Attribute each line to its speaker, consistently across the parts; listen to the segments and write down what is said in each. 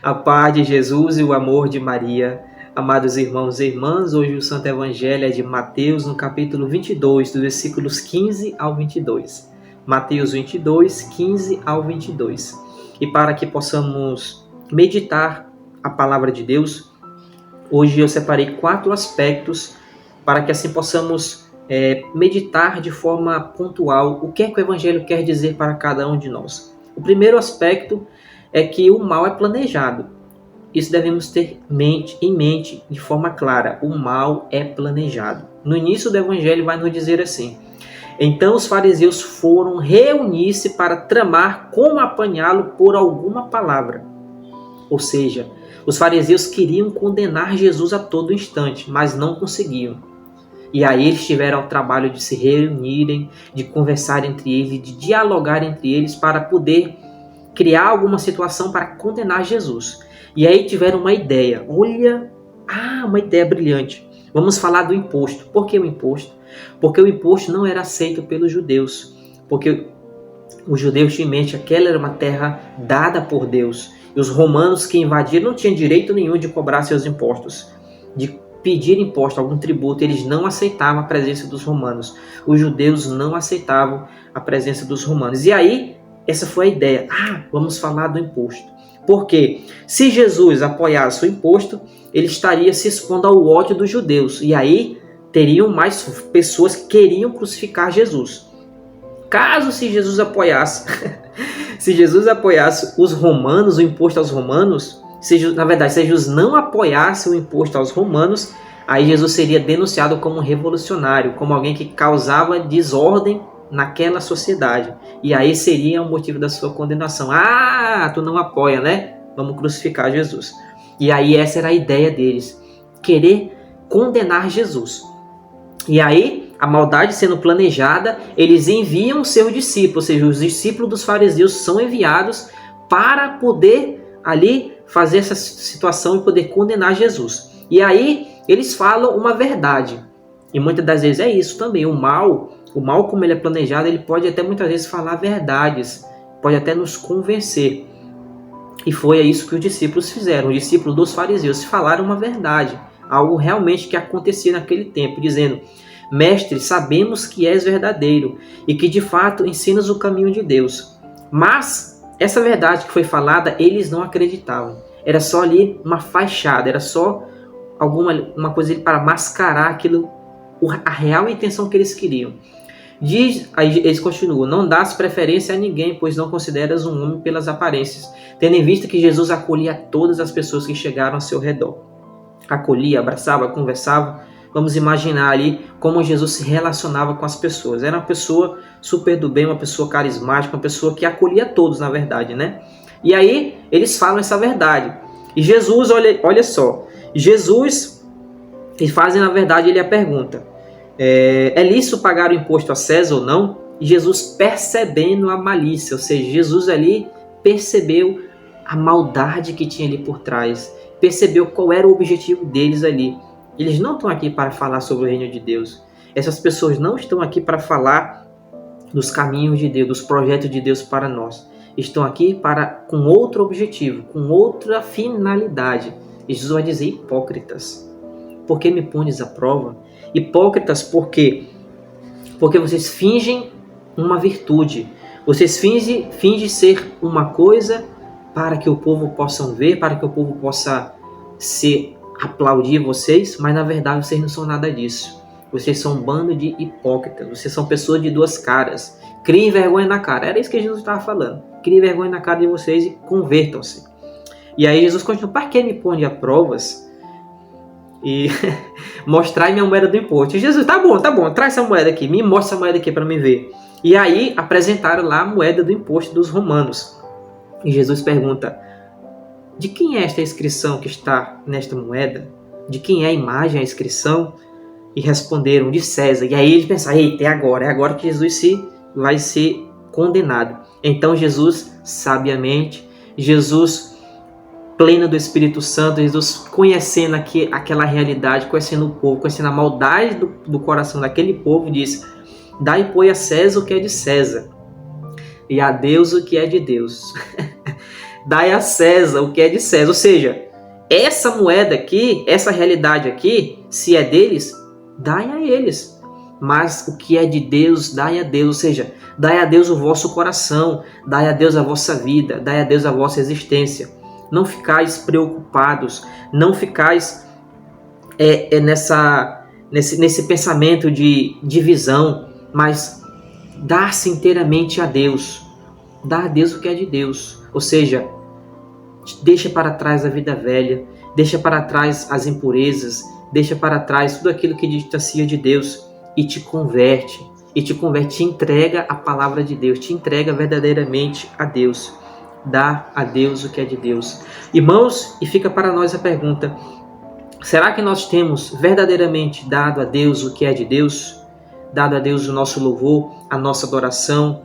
Speaker 1: A paz de Jesus e o amor de Maria. Amados irmãos e irmãs, hoje o Santo Evangelho é de Mateus, no capítulo 22, dos versículos 15 ao 22. Mateus 22, 15 ao 22. E para que possamos meditar a palavra de Deus, hoje eu separei 4 aspectos para que assim possamos meditar de forma pontual o que é que o Evangelho quer dizer para cada um de nós. O primeiro aspecto é que o mal é planejado. Isso devemos ter em mente de forma clara. O mal é planejado. No início do Evangelho vai nos dizer assim: então os fariseus foram reunir-se para tramar como apanhá-lo por alguma palavra. Ou seja, os fariseus queriam condenar Jesus a todo instante, mas não conseguiam. E aí eles tiveram o trabalho de se reunirem, de conversar entre eles, de dialogar entre eles para poder criar alguma situação para condenar Jesus. E aí tiveram uma ideia. Olha, uma ideia brilhante. Vamos falar do imposto. Por que o imposto? Porque o imposto não era aceito pelos judeus. Porque os judeus tinham em mente que aquela era uma terra dada por Deus. E os romanos que invadiram não tinham direito nenhum de cobrar seus impostos, de pedir imposto, algum tributo. Eles não aceitavam a presença dos romanos. Os judeus não aceitavam a presença dos romanos. E aí, essa foi a ideia. Vamos falar do imposto. Porque se Jesus apoiasse o imposto, ele estaria se expondo ao ódio dos judeus. E aí teriam mais pessoas que queriam crucificar Jesus. Caso se Jesus apoiasse os romanos, o imposto aos romanos, se Jesus não apoiasse o imposto aos romanos, aí Jesus seria denunciado como um revolucionário, como alguém que causava desordem naquela sociedade. E aí seria o motivo da sua condenação. Tu não apoia, né? Vamos crucificar Jesus. E aí essa era a ideia deles, querer condenar Jesus. E aí, a maldade sendo planejada, eles enviam os seus discípulos, ou seja, os discípulos dos fariseus são enviados para poder ali fazer essa situação e poder condenar Jesus. E aí, eles falam uma verdade. E muitas das vezes é isso também. O mal como ele é planejado, ele pode até muitas vezes falar verdades, pode até nos convencer. E foi isso que os discípulos fizeram. Os discípulos dos fariseus falaram uma verdade, algo realmente que acontecia naquele tempo, dizendo: mestre, sabemos que és verdadeiro e que de fato ensinas o caminho de Deus. Mas essa verdade que foi falada, eles não acreditavam. Era só ali uma fachada, era só uma coisa para mascarar aquilo, a real intenção que eles queriam. Aí eles continuam: não dás preferência a ninguém, pois não consideras um homem pelas aparências, tendo em vista que Jesus acolhia todas as pessoas que chegaram ao seu redor. Acolhia, abraçava, conversava. Vamos imaginar ali como Jesus se relacionava com as pessoas. Era uma pessoa super do bem, uma pessoa carismática, uma pessoa que acolhia todos, na verdade, né? E aí eles falam essa verdade. E Jesus, olha só, Jesus, e fazem na verdade ele a pergunta: é lícito pagar o imposto a César ou não? E Jesus, percebendo a malícia, ou seja, Jesus ali percebeu a maldade que tinha ali por trás, percebeu qual era o objetivo deles ali. Eles não estão aqui para falar sobre o reino de Deus. Essas pessoas não estão aqui para falar dos caminhos de Deus, dos projetos de Deus para nós. Estão aqui com outro objetivo, com outra finalidade. E Jesus vai dizer: hipócritas, por que me pones à prova? Hipócritas, por quê? Porque vocês fingem uma virtude. Vocês fingem ser uma coisa para que o povo possa ver, para que o povo possa aplaudir vocês, mas na verdade vocês não são nada disso. Vocês são um bando de hipócritas. Vocês são pessoas de duas caras. Criem vergonha na cara. Era isso que Jesus estava falando. Criem vergonha na cara de vocês e convertam-se. E aí Jesus continua: para que me põe a provas? E mostrar minha moeda do imposto. E Jesus: tá bom, traz essa moeda aqui, me mostra essa moeda aqui para me ver. E aí apresentaram lá a moeda do imposto dos romanos. E Jesus pergunta: de quem é esta inscrição que está nesta moeda? De quem é a imagem, a inscrição? E responderam: de César. E aí eles pensaram: eita, é agora que Jesus vai ser condenado. Então Jesus, sabiamente, Jesus pleno do Espírito Santo, Jesus conhecendo aquela realidade, conhecendo o povo, conhecendo a maldade do coração daquele povo, diz: dai, pois, a César o que é de César, e a Deus o que é de Deus. Dai a César o que é de César. Ou seja, essa moeda aqui, essa realidade aqui, se é deles, dai a eles. Mas o que é de Deus, dai a Deus. Ou seja, dai a Deus o vosso coração, dai a Deus a vossa vida, dai a Deus a vossa existência. Não ficais preocupados, não ficais nesse pensamento de divisão, mas dar-se inteiramente a Deus. Dar a Deus o que é de Deus. Ou seja, deixa para trás a vida velha, deixa para trás as impurezas, deixa para trás tudo aquilo que distancia de Deus e te converte, te entrega a palavra de Deus, te entrega verdadeiramente a Deus. Dá a Deus o que é de Deus. Irmãos, e fica para nós a pergunta: será que nós temos verdadeiramente dado a Deus o que é de Deus? Dado a Deus o nosso louvor, a nossa adoração,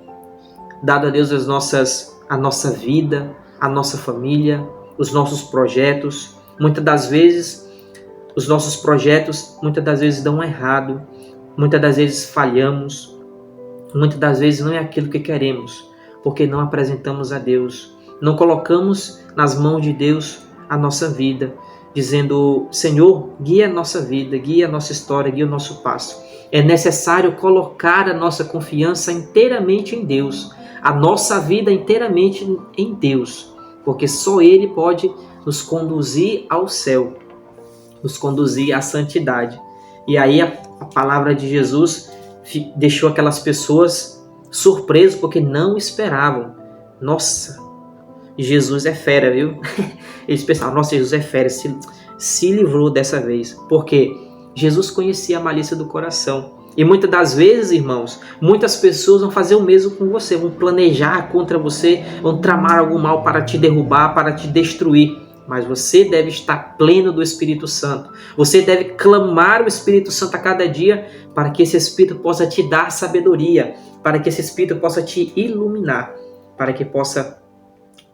Speaker 1: dado a Deus a nossa vida, a nossa família, os nossos projetos? Muitas das vezes, os nossos projetos, dão errado, muitas das vezes falhamos, muitas das vezes não é aquilo que queremos, porque não apresentamos a Deus, não colocamos nas mãos de Deus a nossa vida, dizendo: Senhor, guia a nossa vida, guia a nossa história, guia o nosso passo. É necessário colocar a nossa confiança inteiramente em Deus, a nossa vida inteiramente em Deus, porque só Ele pode nos conduzir ao céu, nos conduzir à santidade. E aí a palavra de Jesus deixou aquelas pessoas surpresas, porque não esperavam. Nossa, Jesus é fera, viu? Eles pensavam: nossa, Jesus é fera, se livrou dessa vez. Porque Jesus conhecia a malícia do coração. E muitas das vezes, irmãos, muitas pessoas vão fazer o mesmo com você, vão planejar contra você, vão tramar algum mal para te derrubar, para te destruir. Mas você deve estar pleno do Espírito Santo. Você deve clamar o Espírito Santo a cada dia, para que esse Espírito possa te dar sabedoria, para que esse Espírito possa te iluminar, para que possa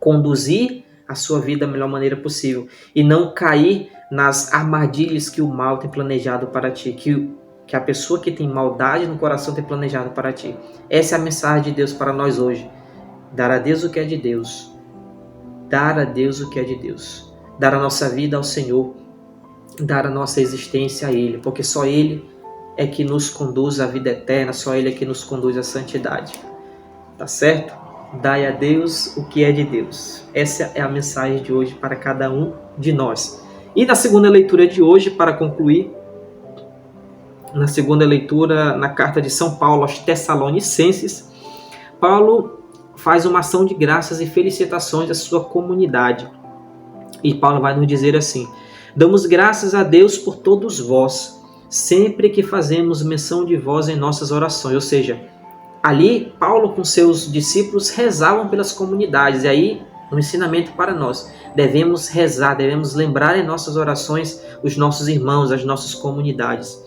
Speaker 1: conduzir a sua vida da melhor maneira possível e não cair nas armadilhas que o mal tem planejado para ti, que a pessoa que tem maldade no coração tem planejado para ti. Essa é a mensagem de Deus para nós hoje. Dar a Deus o que é de Deus. Dar a Deus o que é de Deus. Dar a nossa vida ao Senhor. Dar a nossa existência a Ele, porque só Ele é que nos conduz à vida eterna, só Ele é que nos conduz à santidade. Tá certo? Dai a Deus o que é de Deus. Essa é a mensagem de hoje para cada um de nós. E na segunda leitura de hoje, para concluir, na segunda leitura, na carta de São Paulo aos Tessalonicenses, Paulo faz uma ação de graças e felicitações à sua comunidade. E Paulo vai nos dizer assim: damos graças a Deus por todos vós, sempre que fazemos menção de vós em nossas orações. Ou seja, ali Paulo com seus discípulos rezavam pelas comunidades. E aí, um ensinamento para nós: devemos rezar, devemos lembrar em nossas orações os nossos irmãos, as nossas comunidades.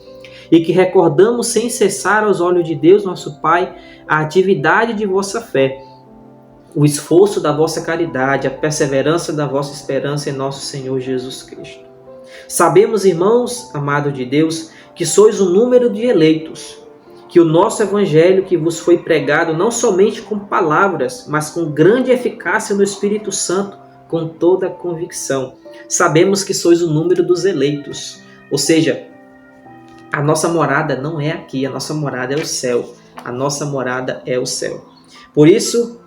Speaker 1: E que recordamos sem cessar aos olhos de Deus, nosso Pai, a atividade de vossa fé, o esforço da vossa caridade, a perseverança da vossa esperança em nosso Senhor Jesus Cristo. Sabemos, irmãos, amados de Deus, que sois um número de eleitos, que o nosso evangelho que vos foi pregado não somente com palavras, mas com grande eficácia no Espírito Santo, com toda a convicção. Sabemos que sois o número dos eleitos, ou seja, a nossa morada não é aqui, a nossa morada é o céu. A nossa morada é o céu. Por isso,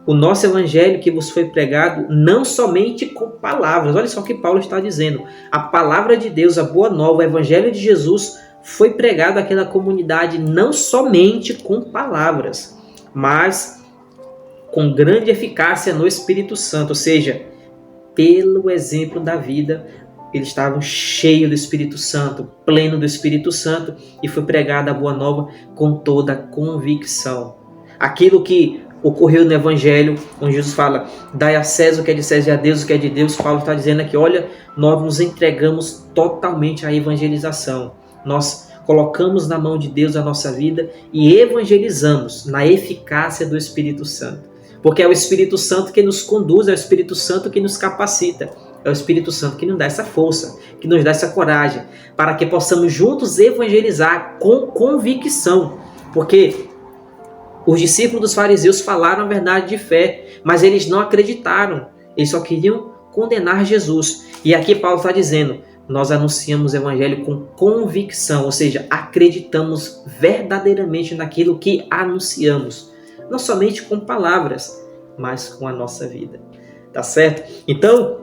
Speaker 1: o nosso evangelho que vos foi pregado não somente com palavras. Olha só o que Paulo está dizendo. A palavra de Deus, a boa nova, o evangelho de Jesus foi pregado àquela comunidade não somente com palavras, mas com grande eficácia no Espírito Santo. Ou seja, pelo exemplo da vida, eles estavam cheios do Espírito Santo, pleno do Espírito Santo, e foi pregada a boa nova com toda a convicção. Aquilo que ocorreu no Evangelho, onde Jesus fala: dai a César o que é de César e a Deus o que é de Deus. Paulo está dizendo aqui: olha, nós nos entregamos totalmente à evangelização. Nós colocamos na mão de Deus a nossa vida e evangelizamos na eficácia do Espírito Santo. Porque é o Espírito Santo que nos conduz, é o Espírito Santo que nos capacita. É o Espírito Santo que nos dá essa força, que nos dá essa coragem, para que possamos juntos evangelizar com convicção. Porque os discípulos dos fariseus falaram a verdade de fé, mas eles não acreditaram. Eles só queriam condenar Jesus. E aqui Paulo está dizendo, nós anunciamos o evangelho com convicção, ou seja, acreditamos verdadeiramente naquilo que anunciamos. Não somente com palavras, mas com a nossa vida. Tá certo? Então,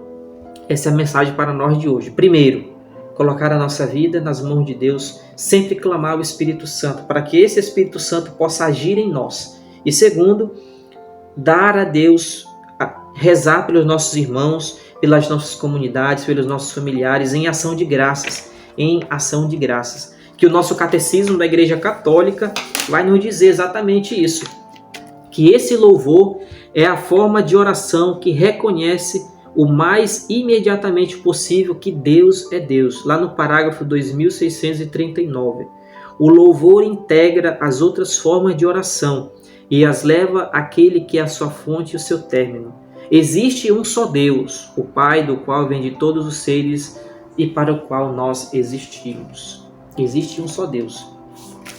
Speaker 1: essa é a mensagem para nós de hoje. Primeiro, colocar a nossa vida nas mãos de Deus, sempre clamar o Espírito Santo, para que esse Espírito Santo possa agir em nós. E segundo, dar a Deus, rezar pelos nossos irmãos, pelas nossas comunidades, pelos nossos familiares, em ação de graças. Em ação de graças. Que o nosso catecismo da Igreja Católica vai nos dizer exatamente isso. Que esse louvor é a forma de oração que reconhece o mais imediatamente possível que Deus é Deus. Lá no parágrafo 2639. O louvor integra as outras formas de oração e as leva àquele que é a sua fonte e o seu término. Existe um só Deus, o Pai, do qual vem de todos os seres e para o qual nós existimos. Existe um só Deus.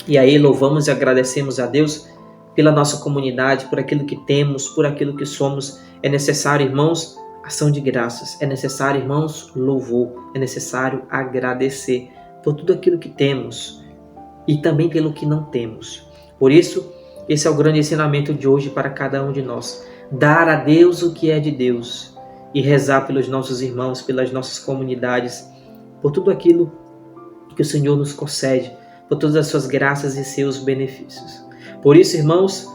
Speaker 1: E aí louvamos e agradecemos a Deus pela nossa comunidade, por aquilo que temos, por aquilo que somos. É necessário, irmãos, ação de graças. É necessário, irmãos, louvor. É necessário agradecer por tudo aquilo que temos e também pelo que não temos. Por isso, esse é o grande ensinamento de hoje para cada um de nós. Dar a Deus o que é de Deus e rezar pelos nossos irmãos, pelas nossas comunidades, por tudo aquilo que o Senhor nos concede, por todas as suas graças e seus benefícios. Por isso, irmãos,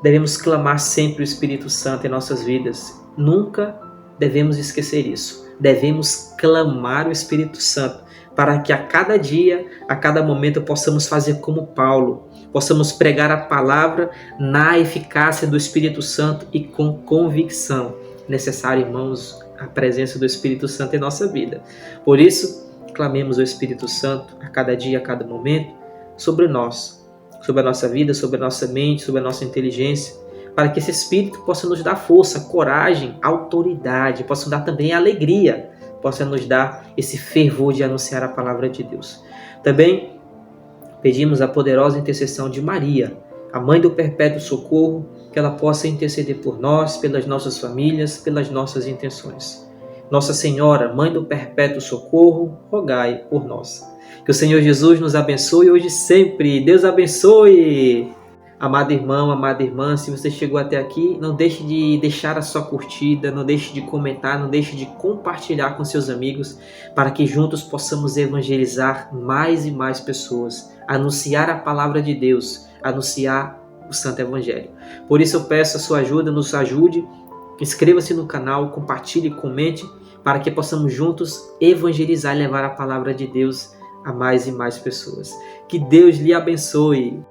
Speaker 1: devemos clamar sempre o Espírito Santo em nossas vidas. Nunca devemos esquecer isso. Devemos clamar o Espírito Santo para que a cada dia, a cada momento, possamos fazer como Paulo. Possamos pregar a palavra na eficácia do Espírito Santo e com convicção. Necessário, irmãos, a presença do Espírito Santo em nossa vida. Por isso, clamemos o Espírito Santo a cada dia, a cada momento, sobre nós, sobre a nossa vida, sobre a nossa mente, sobre a nossa inteligência, para que esse Espírito possa nos dar força, coragem, autoridade, possa dar também alegria, possa nos dar esse fervor de anunciar a palavra de Deus. Também pedimos a poderosa intercessão de Maria, a Mãe do Perpétuo Socorro, que ela possa interceder por nós, pelas nossas famílias, pelas nossas intenções. Nossa Senhora, Mãe do Perpétuo Socorro, rogai por nós. Que o Senhor Jesus nos abençoe hoje e sempre. Deus abençoe! Amado irmão, amada irmã, se você chegou até aqui, não deixe de deixar a sua curtida, não deixe de comentar, não deixe de compartilhar com seus amigos, para que juntos possamos evangelizar mais e mais pessoas, anunciar a palavra de Deus, anunciar o Santo Evangelho. Por isso eu peço a sua ajuda, nos ajude, inscreva-se no canal, compartilhe, comente, para que possamos juntos evangelizar e levar a palavra de Deus a mais e mais pessoas. Que Deus lhe abençoe!